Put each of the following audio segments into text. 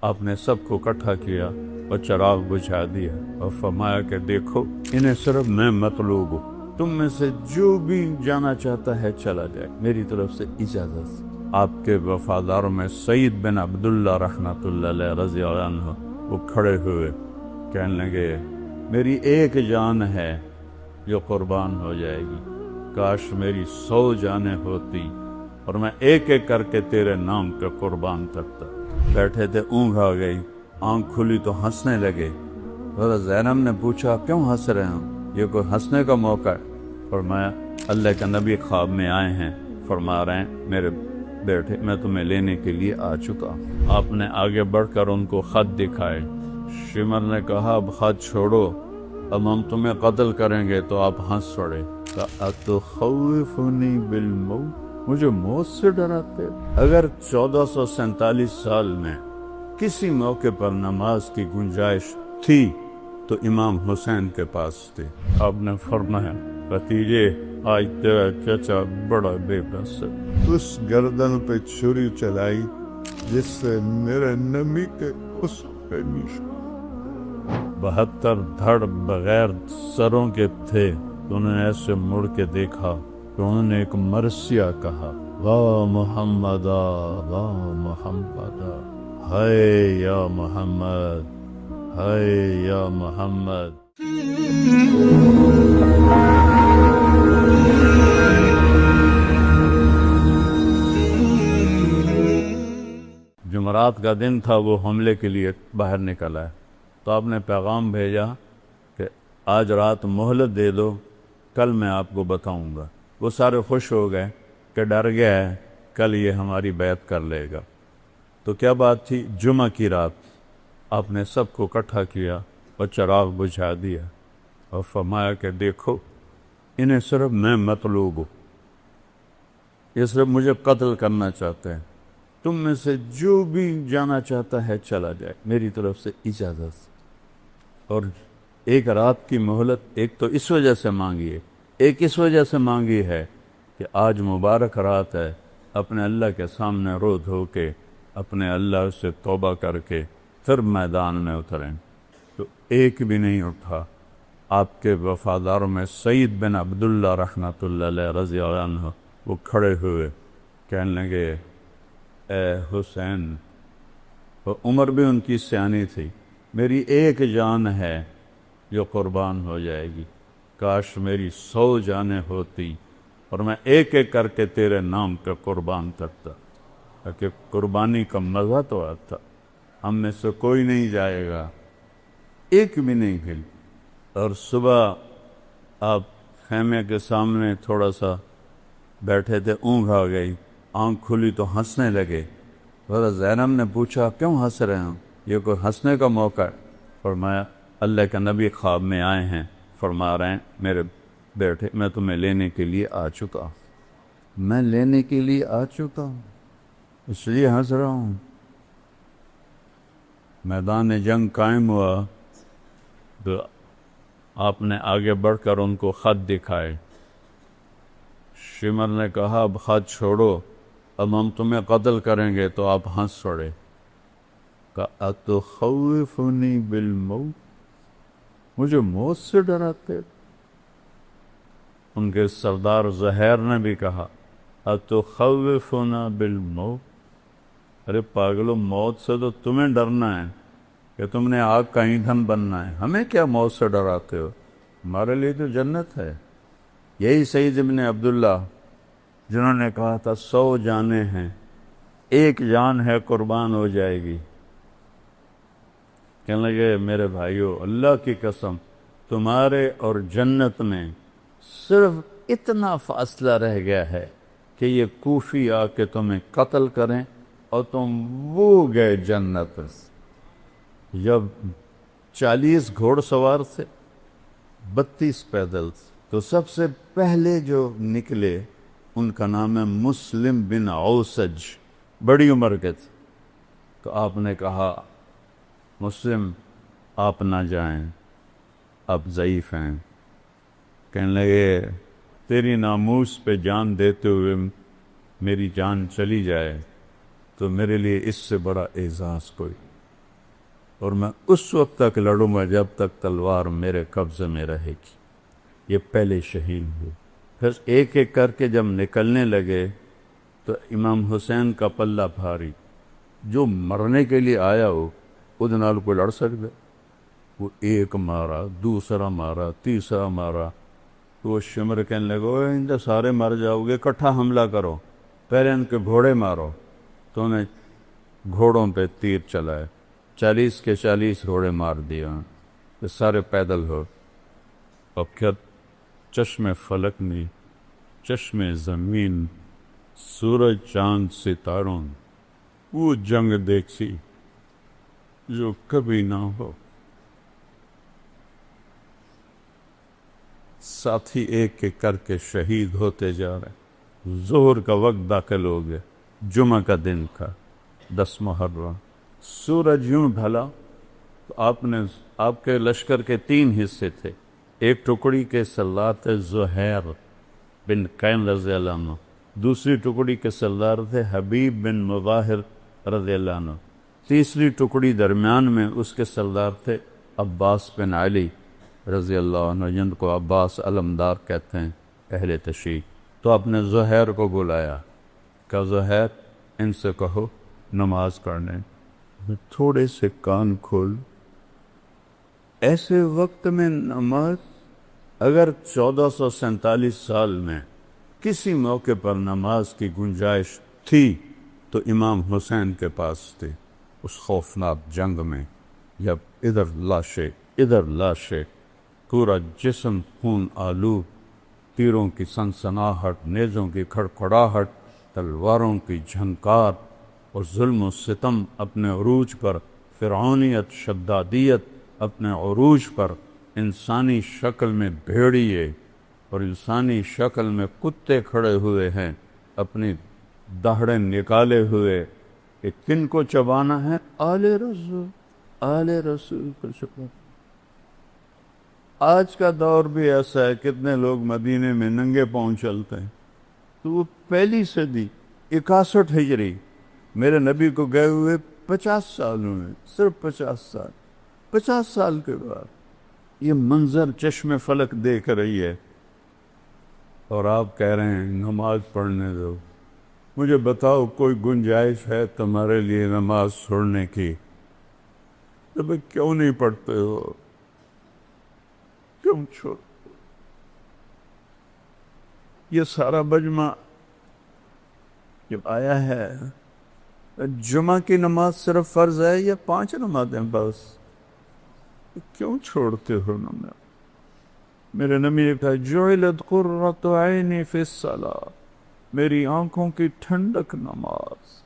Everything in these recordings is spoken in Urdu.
آپ نے سب کو اکٹھا کیا اور چراغ بجھا دیا اور فرمایا کہ دیکھو انہیں صرف میں مطلوب ہوں، تم میں سے جو بھی جانا چاہتا ہے چلا جائے، میری طرف سے اجازت۔ آپ کے وفاداروں میں سعید بن عبداللہ رحمۃ اللہ علیہ رضی اللہ عنہ وہ کھڑے ہوئے، کہنے لگے میری ایک جان ہے جو قربان ہو جائے گی، کاش میری 100 جانیں ہوتی اور میں ایک ایک کر کے تیرے نام کا قربان کرتا۔ بیٹھے تھے، اونگ آ گئی، آنکھ کھلی تو ہنسنے لگے۔ حضرت زینب نے پوچھا کیوں ہنس رہے ہیں، یہ کوئی ہنسنے کا موقع ہے؟ فرمایا اللہ کا نبی خواب میں آئے ہیں، فرما رہے ہیں میرے بیٹے میں تمہیں لینے کے لیے آ چکا۔ آپ نے آگے بڑھ کر ان کو خط دکھائے۔ شمر نے کہا اب خط چھوڑو، اب ہم تمہیں قتل کریں گے، تو آپ ہنس پڑے۔ اتخوفنی بالموت، مجھے موت سے ڈراتے؟ اگر 1447 سال میں کسی موقع پر نماز کی گنجائش تھی تو امام حسین کے پاس تھی۔ آپ نے فرمایا بھتیجے آج تیرا چچا بڑا بے بس ہے، اس گردن پہ چھری چلائی جس سے میرے نبی کے اس پہ نشان 72 دھڑ بغیر سروں کے تھے، تو انہوں نے ایسے مڑ کے دیکھا تو انہوں نے ایک مرثیہ کہا، وا محمد وا محمد، ہائے یا محمد، ہائے یا محمد۔ جمعرات کا دن تھا، وہ حملے کے لیے باہر نکلا ہے، تو آپ نے پیغام بھیجا کہ آج رات مہلت دے دو، کل میں آپ کو بتاؤں گا۔ وہ سارے خوش ہو گئے کہ ڈر گیا ہے کل یہ ہماری بیعت کر لے گا۔ تو کیا بات تھی؟ جمعہ کی رات آپ نے سب کو اکٹھا کیا اور چراغ بجھا دیا اور فرمایا کہ دیکھو انہیں صرف میں مطلوب ہوں، یہ صرف مجھے قتل کرنا چاہتے ہیں، تم میں سے جو بھی جانا چاہتا ہے چلا جائے، میری طرف سے اجازت۔ اور ایک رات کی مہلت ایک تو اس وجہ سے مانگی ہے، ایک اس وجہ سے مانگی ہے کہ آج مبارک رات ہے، اپنے اللہ کے سامنے رو دھو کے اپنے اللہ سے توبہ کر کے پھر میدان میں اتریں۔ تو ایک بھی نہیں اٹھا۔ آپ کے وفاداروں میں سعید بن عبداللہ رحمۃ اللہ علیہ رضی اللہ عنہ وہ کھڑے ہوئے، کہنے لگے اے حسین، اور عمر بھی ان کی سیانی تھی، میری ایک جان ہے جو قربان ہو جائے گی، کاش میری 100 جانیں ہوتی اور میں ایک ایک کر کے تیرے نام کا قربان کرتا، تاکہ قربانی کا مزہ تو آتا۔ ہم میں سے کوئی نہیں جائے گا، ایک بھی نہیں ہل۔ اور صبح آپ خیمے کے سامنے تھوڑا سا بیٹھے تھے، اونگ آ گئی، آنکھ کھلی تو ہنسنے لگے۔ حضرت زینب نے پوچھا کیوں ہنس رہے ہیں، یہ کوئی ہنسنے کا موقع ہے؟ فرمایا اللہ کا نبی خواب میں آئے ہیں، فرما رہے ہیں میرے بیٹے میں تمہیں لینے کے لیے آ چکا۔ میں لینے کے لیے آ چکا ہوں، اس لیے ہنس رہا ہوں۔ میدان جنگ قائم ہوا تو آپ نے آگے بڑھ کر ان کو خط دکھائے۔ شمر نے کہا اب خط چھوڑو، اب ہم تمہیں قتل کریں گے، تو آپ ہنس پڑے۔ اتخوفنی بالموت، مجھے موت سے ڈراتے؟ ان کے سردار زہیر نے بھی کہا اتخوفنا بالموت، ارے پاگلو، موت سے تو تمہیں ڈرنا ہے کہ تم نے آگ کا ایندھن بننا ہے، ہمیں کیا موت سے ڈراتے ہو، ہمارے لیے تو جنت ہے۔ یہی سعید ابن عبداللہ جنہوں نے کہا تھا 100 جانیں ہیں، ایک جان ہے قربان ہو جائے گی، کہنے لگے میرے بھائیو اللہ کی قسم تمہارے اور جنت میں صرف اتنا فاصلہ رہ گیا ہے کہ یہ کوفی آ کے تمہیں قتل کریں اور تم وہ گئے جنت۔ جب 40 گھوڑ سوار تھے، 32 پیدل، تو سب سے پہلے جو نکلے ان کا نام ہے مسلم بن اوسج، بڑی عمر کے تھے۔ تو آپ نے کہا مسلم آپ نہ جائیں، آپ ضعیف ہیں۔ کہنے لگے تیری ناموس پہ جان دیتے ہوئے میری جان چلی جائے تو میرے لیے اس سے بڑا اعزاز کوئی۔ اور میں اس وقت تک لڑوں گا جب تک تلوار میرے قبضے میں رہے گی۔ یہ پہلے شہید ہوئے۔ پھر ایک ایک کر کے جب نکلنے لگے تو امام حسین کا پلہ بھاری، جو مرنے کے لیے آیا ہو وہ نال کوئی لڑ سکتا؟ وہ ایک مارا، دوسرا مارا، تیسرا مارا، تو وہ شمر کہنے لگا ان کے سارے مر جاؤ گے، اکٹھا حملہ کرو، پہلے ان کے گھوڑے مارو۔ تو انہیں گھوڑوں پہ تیر چلائے، 40 کے 40 گھوڑے مار دیا، یہ سارے پیدل ہو۔ اب کیا چشم فلک میں، چشم زمین، سورج چاند ستاروں، وہ جنگ دیکھی جو کبھی نہ ہو۔ ساتھی ایک ایک کر کے شہید ہوتے جا رہے۔ ظہر کا وقت داخل ہو گیا، جمعہ کا دن تھا، 10 محرم۔ سورج یوں ڈھلا تو آپ کے لشکر کے 3 حصے تھے۔ ایک ٹکڑی کے سردار تھے زہیر بن قین رضی اللہ عنہ، دوسری ٹکڑی کے سردار تھے حبیب بن مظاہر رضی اللہ عنہ، تیسری ٹکڑی درمیان میں اس کے سردار تھے عباس بن علی رضی اللہ عنہ، جن کو عباس علمدار کہتے ہیں اہل تشیع۔ تو آپ نے زہیر کو بلایا، کہ زہیر ان سے کہو نماز پڑھنے۔ تھوڑے سے کان کھول، ایسے وقت میں نماز، اگر 1447 سال میں کسی موقع پر نماز کی گنجائش تھی تو امام حسین کے پاس تھی۔ اس خوفناک جنگ میں جب ادھر لاشیں، پورا جسم خون آلود، تیروں کی سنسناہٹ، نیزوں کی کھڑکھڑاہٹ، تلواروں کی جھنکار اور ظلم و ستم اپنے عروج پر، فرعونیت، شدادیت اپنے عروج پر، انسانی شکل میں بھیڑیے اور انسانی شکل میں کتے کھڑے ہوئے ہیں، اپنی دہڑیں نکالے ہوئے کہ کن کو چبانا ہے؟ آل رسول کو چبانا۔ آج کا دور بھی ایسا ہے، کتنے لوگ مدینے میں ننگے پاؤں چلتے ہیں۔ تو وہ پہلی صدی 61 ہجری، میرے نبی کو گئے ہوئے 50 سال ہوئے، صرف 50 سال کے بعد یہ منظر چشم فلک دیکھ رہی ہے، اور آپ کہہ رہے ہیں نماز پڑھنے دو۔ مجھے بتاؤ کوئی گنجائش ہے تمہارے لیے نماز چھوڑنے کی؟ تو کیوں نہیں پڑھتے ہو؟ کیوں چھوڑ؟ یہ سارا مجمع جب آیا ہے، جمعہ کی نماز صرف فرض ہے یا 5 نمازیں بس؟ کیوں چھوڑتے ہو نماز؟ میرے نبی نے کہا جعلت قرۃ عینی فی الصلاۃ، میری آنکھوں کی ٹھنڈک نماز۔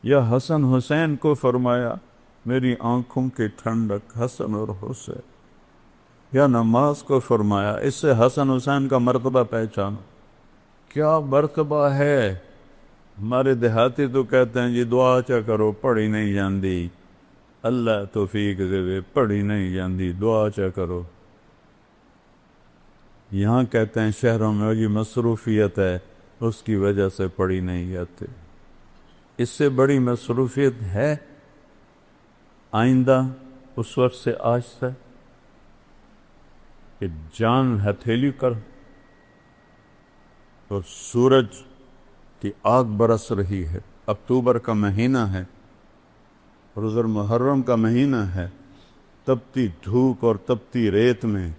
یا حسن حسین کو فرمایا میری آنکھوں کی ٹھنڈک حسن اور حسین، یا نماز کو فرمایا۔ اس سے حسن حسین کا مرتبہ پہچانو، کیا مرتبہ ہے۔ ہمارے دیہاتی تو کہتے ہیں جی دعا چا کرو، پڑھی نہیں جاندی، اللہ توفیق دے، پڑھی نہیں جاندی، دعا چا کرو۔ یہاں کہتے ہیں شہروں میں جی مصروفیت ہے، اس کی وجہ سے پڑھی نہیں جاتے۔ اس سے بڑی مصروفیت ہے آئندہ اس وقت سے آج تک کہ جان ہتھیلی کر اور سورج کی آگ برس رہی ہے، اکتوبر کا مہینہ ہے، روزہ محرم کا مہینہ ہے، تپتی دھوپ اور تپتی ریت میں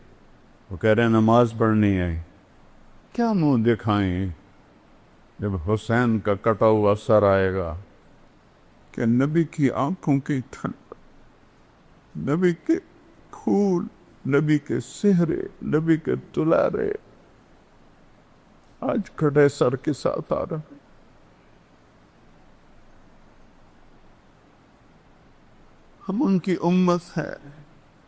وہ کہہ رہے ہیں نماز پڑھنی ہے۔ کیا منہ دکھائیں جب حسین کا کٹا ہوا سر آئے گا کہ نبی کی آنکھوں کی ٹھنڈک، نبی کے پھول، نبی کے سہرے، نبی کے دلارے آج کٹے سر کے ساتھ آ رہے ہیں۔ ہم ان کی امت ہے،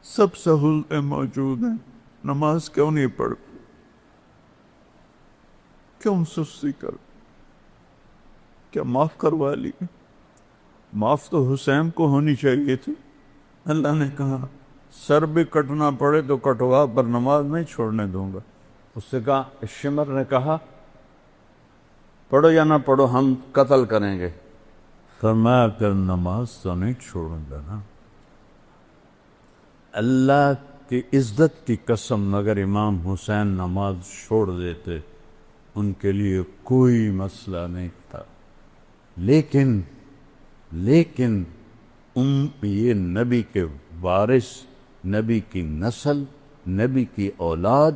سب سہولتیں موجود ہیں، نماز کیوں نہیں پڑھتے؟ کیوں سستی کر؟ کیا معاف کروا لی؟ معاف تو حسین کو ہونی چاہیے تھی۔ اللہ نے کہا سر بھی کٹنا پڑے تو کٹوا، پر نماز نہیں چھوڑنے دوں گا۔ اس سے کہا، شمر نے کہا پڑھو یا نہ پڑھو ہم قتل کریں گے۔ فرمایا پھر نماز تو نہیں چھوڑوں گا نا۔ اللہ کی عزت کی قسم اگر امام حسین نماز چھوڑ دیتے ان کے لیے کوئی مسئلہ نہیں تھا، لیکن یہ نبی کے وارث، نبی کی نسل، نبی کی اولاد،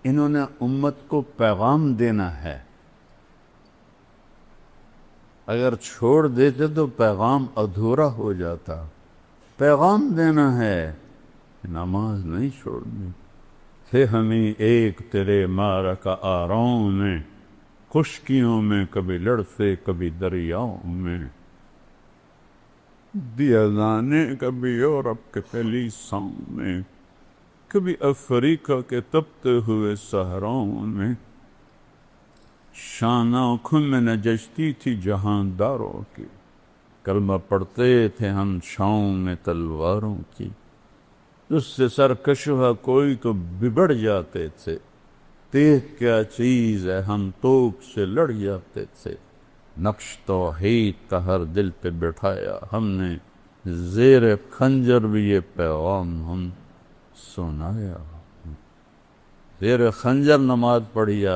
انہوں نے امت کو پیغام دینا ہے، اگر چھوڑ دیتے تو پیغام ادھورا ہو جاتا، پیغام دینا ہے، نماز نہیں چھوڑنی۔ تھے ہمیں ایک تیرے معرکہ آراؤں میں، خشکیوں میں کبھی لڑتے کبھی دریاؤں میں، دیا دانے کبھی یورپ کے کلیساؤں میں، کبھی افریقہ کے تپتے ہوئے صحراؤں میں، شان آنکھوں میں نجشتی تھی جہانداروں کی، کلمہ پڑھتے تھے ہم چھاؤں میں تلواروں کی، اس سے سرکشہ کوئی تو بگڑ جاتے تھے، تیغ کیا چیز ہے ہم توپ سے لڑ جاتے تھے، نقش توحید کا ہر دل پہ بٹھایا ہم نے، زیر خنجر بھی یہ پیغام ہم سنایا، زیر خنجر نماز پڑھی